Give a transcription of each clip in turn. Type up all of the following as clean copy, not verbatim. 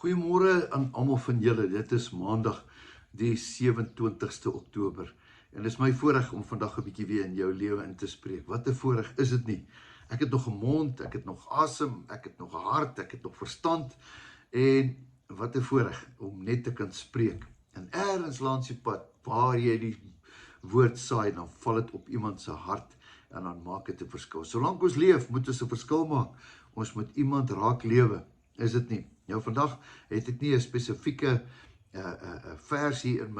Goeiemôre aan almal van julle. Dit is Maandag die 27ste Oktober. En dit is my voorreg om vandag 'n bietjie weer in jou lewe in te spreek. Wat 'n voorreg is dit nie? Ek het nog 'n mond, ek het nog asem, ek het nog 'n hart, ek het nog verstand. En wat 'n voorreg om net te kan spreek. En ergens langs die pad waar jy die woord saai, dan val dit op iemand se hart en dan maak dit 'n verskil. Solank ons leef, moet ons 'n verskil maak. Ons moet iemand raak lewe. Is dit nie? Nou vandag het ek nie 'n spesifieke versie in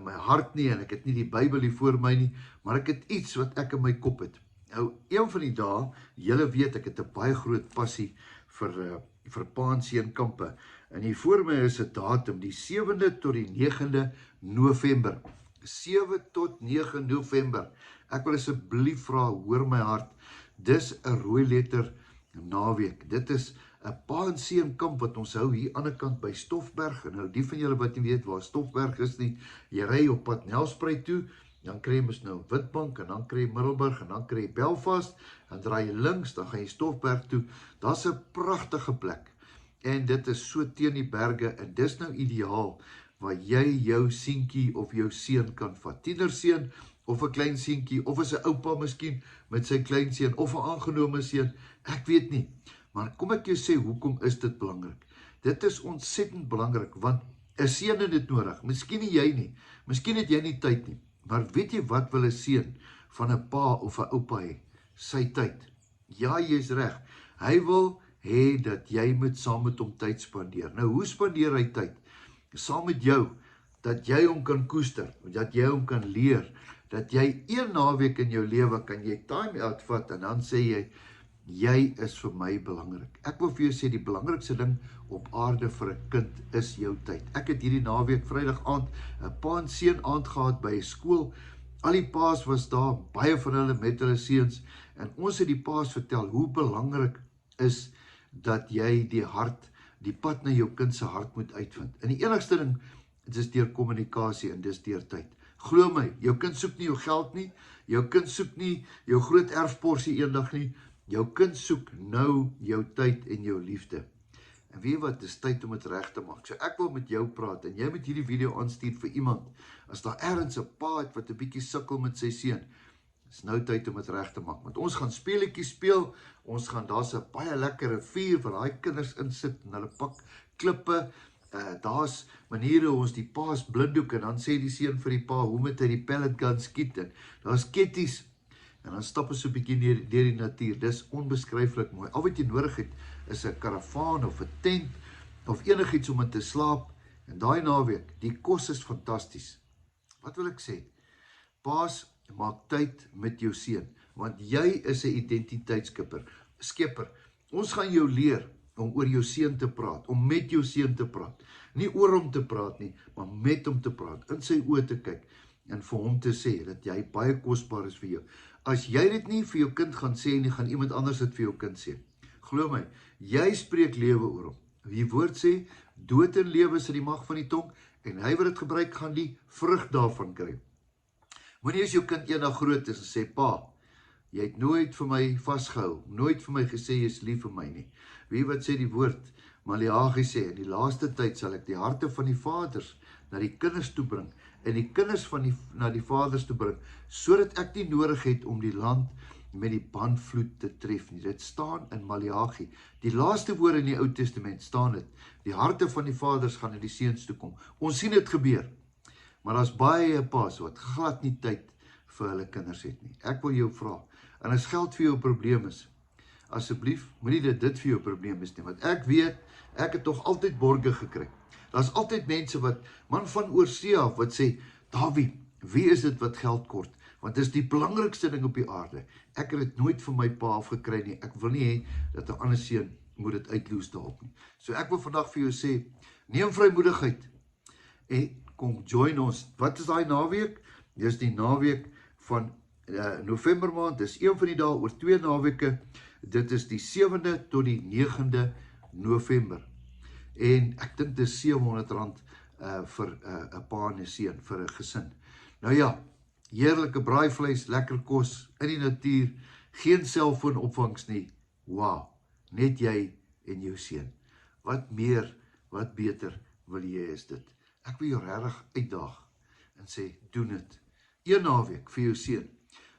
my hart nie, en ek het nie die Bybel hier voor my nie, maar ek het iets wat ek in my kop het. Nou, een van die dae, julle weet ek het 'n baie groot passie vir Paaseenkampe. En hier voor my is 'n datum, die 7de tot die 9de November. 7 tot 9 November. Ek wil asseblief vra, hoor my hart. Dis 'n rooi letter naweek. Dit is 'n Paaseenkamp wat ons hou hier aan die kant by Stoffberg. En nou die van julle wat nie weet waar Stoffberg is nie, jy ry op pad Nelspruit toe, dan kry jy mos nou Witbank, en dan kry jy Middelburg, en dan kry jy Belfast, dan draai jy links, dan gaan jy Stoffberg toe. Daar's 'n pragtige plek. En dit is so teen die berge, en dis nou ideaal waar jy jou seentjie of jou seun kan vat. Tienerseun of 'n klein seentjie, of is 'n oupa miskien met sy kleinseun, of 'n aangenome seun, ek weet nie. Maar kom ek jou sê, hoekom is dit belangrik? Dit is ontsettend belangrik, want 'n seun het dit nodig. Miskien nie jy nie, miskien het jy nie tyd nie, maar weet jy wat wil 'n seun van 'n pa of 'n oupa hê? Sy tyd. Ja, jy's reg. Hy wil hê dat jy moet saam met hom tyd spandeer. Nou, hoe spandeer hy tyd? Saam met jou, dat jy hom kan koester, dat jy hom kan leer, dat jy een naweek in jou lewe kan jy time out vat, en dan sê jy is vir my belangrik. Ek wil vir jou sê, die belangrikste ding op aarde vir 'n kind is jou tyd. Ek het hierdie naweek Vrydag aand 'n pa en seun aand gehad by 'n skool. Al die paas was daar, baie van hulle met hulle seuns, en ons het die paas vertel hoe belangrik is dat jy die pad na jou kind se hart moet uitvind. En die enigste ding, dit is deur kommunikasie, en dis deur tyd. Glo my, jou kind soek nie jou geld nie, jou kind soek nie jou groot erfporsie eendag nie, jou kind soek nou jou tyd en jou liefde. En weet wat, dis tyd om dit reg te maak. So ek wil met jou praat, en jy moet hierdie video aanstuur vir iemand. As daar ergens 'n pa het wat 'n bietjie sukkel met sy seun, is nou tyd om dit reg te maak. Want ons gaan speletjies speel, daar's 'n baie lekker rivier waar daai kinders insit, en hulle pak klippe. Daar's maniere hoe ons die paas blinddoek, en dan sê die seun vir die pa, hoe moet hy die pellet gun skiet, en daar's ketties, en dan stap ons so 'n bietjie deur die natuur. Dis onbeskryflik mooi. Al wat jy nodig het, is 'n karavaan of 'n tent, of enigiets om in te slaap, en daai naweek, die kos is fantasties. Wat wil ek sê? Paas, maak tyd met jou seun, want jy is 'n identiteitskepper. Ons gaan jou leer om oor jou seun te praat, om met jou seun te praat. Nie oor hom te praat nie, maar met hom te praat, in sy oë te kyk, en vir hom te sê, dat jy baie kosbaar is vir jou. As jy dit nie vir jou kind gaan sê nie, gaan iemand anders dit vir jou kind sê. Glo my, jy spreek lewe oor hom. Die woord sê, dood en lewe is in die mag van die tong, en hy wat dit gebruik, gaan die vrug daarvan kry. Moenie as jou kind eendag groot is en sê, pa, jy het nooit vir my vasgehou, nooit vir my gesê, jy is lief vir my nie. Wie wat sê die woord? Maleagi sê, in die laaste tyd sal ek die harte van die vaders na die kinders toe bring, en die kinders na die vaders toe bring, sodat ek nie nodig het om die land met die bandvloed te tref nie. Dit staan in Maleagi. Die laaste woorde in die Ou Testament staan dit. Die harte van die vaders gaan na die seuns toe kom. Ons sien dit gebeur. Maar daar's baie paas wat glad nie tyd vir hulle kinders het nie. Ek wil jou vra, en as geld vir jou 'n probleem is, asseblief, moenie dit vir jou 'n probleem is nie, want ek weet, ek het tog altyd borge gekry. Daar's altyd mense wat, man van oorsee af, wat sê, Dawie, wie is dit wat geld kort? Want dit is die belangrikste ding op die aarde. Ek het dit nooit vir my pa afgekry nie. Ek wil nie hê dat 'n ander seun moet dit uitloos daarop nie. So ek wil vandag vir jou sê, neem vrymoedigheid en kom join ons. Wat is daai naweek? Dis die naweek van November maand. Dis een van die dae oor 2 naweke. Dit is die 7de tot die 9de November. En ek dink dis R700 vir 'n pa en 'n seun, vir 'n gesin. Nou ja, heerlike braaivleis, lekker kos, in die natuur, geen selfoon opvangs nie. Wow, net jy en jou seun. Wat meer Wat beter wil jy is dit? Ek wil jou regtig uitdaag en sê, doen dit. Een naweek vir jou seun,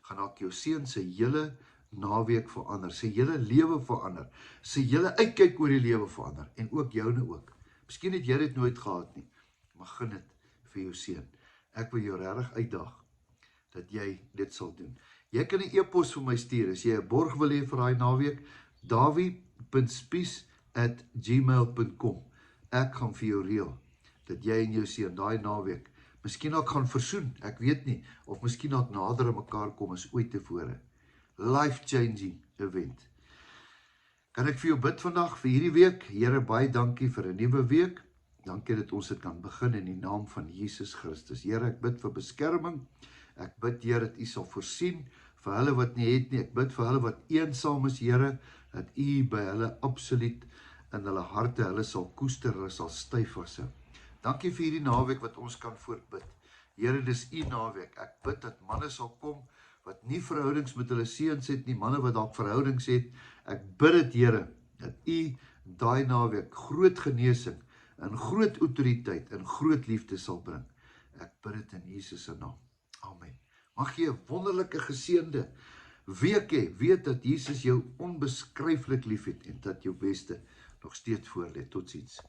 gaan dalk jou seun se hele naweek verander, sy hele lewe verander, sy hele uitkyk oor die lewe verander, en ook joune ook. Miskien het jy dit nooit gehad nie, maar gun dit vir jou seun. Ek wil jou regtig uitdaag, dat jy dit sal doen. Jy kan 'n e-pos vir my stuur, as jy 'n borg wil hê vir daai naweek, dawie.spies@gmail.com. Ek gaan vir jou reël, dat jy en jou seun daai naweek, miskien ook gaan versoen, ek weet nie, of miskien ook nader aan mekaar kom as ooit tevore. Life-changing event. Kan ek vir jou bid vandag, vir hierdie week? Here, baie dankie vir 'n nuwe week. Dankie dat ons dit kan begin in die naam van Jesus Christus. Here, ek bid vir beskerming. Ek bid, Here, dat U sal voorsien vir hulle wat nie het nie. Ek bid vir hulle wat eensaam is, Here, dat U by hulle absoluut in hulle harte, hulle sal koester, hulle sal styf vashou. Dankie vir hierdie naweek wat ons kan voortbid. Here, dis U naweek. Ek bid dat manne sal kom wat nie verhoudings met hulle seuns het nie, manne wat dalk verhoudings het. Ek bid dit, Here, dat U daai naweek groot genesing en groot autoriteit en groot liefde sal bring. Ek bid dit in Jesus se naam. Amen. Mag jy 'n wonderlike geseënde week hê. Weet dat Jesus jou onbeskryflik liefhet en dat jou beste nog steeds voor lê. Totsiens.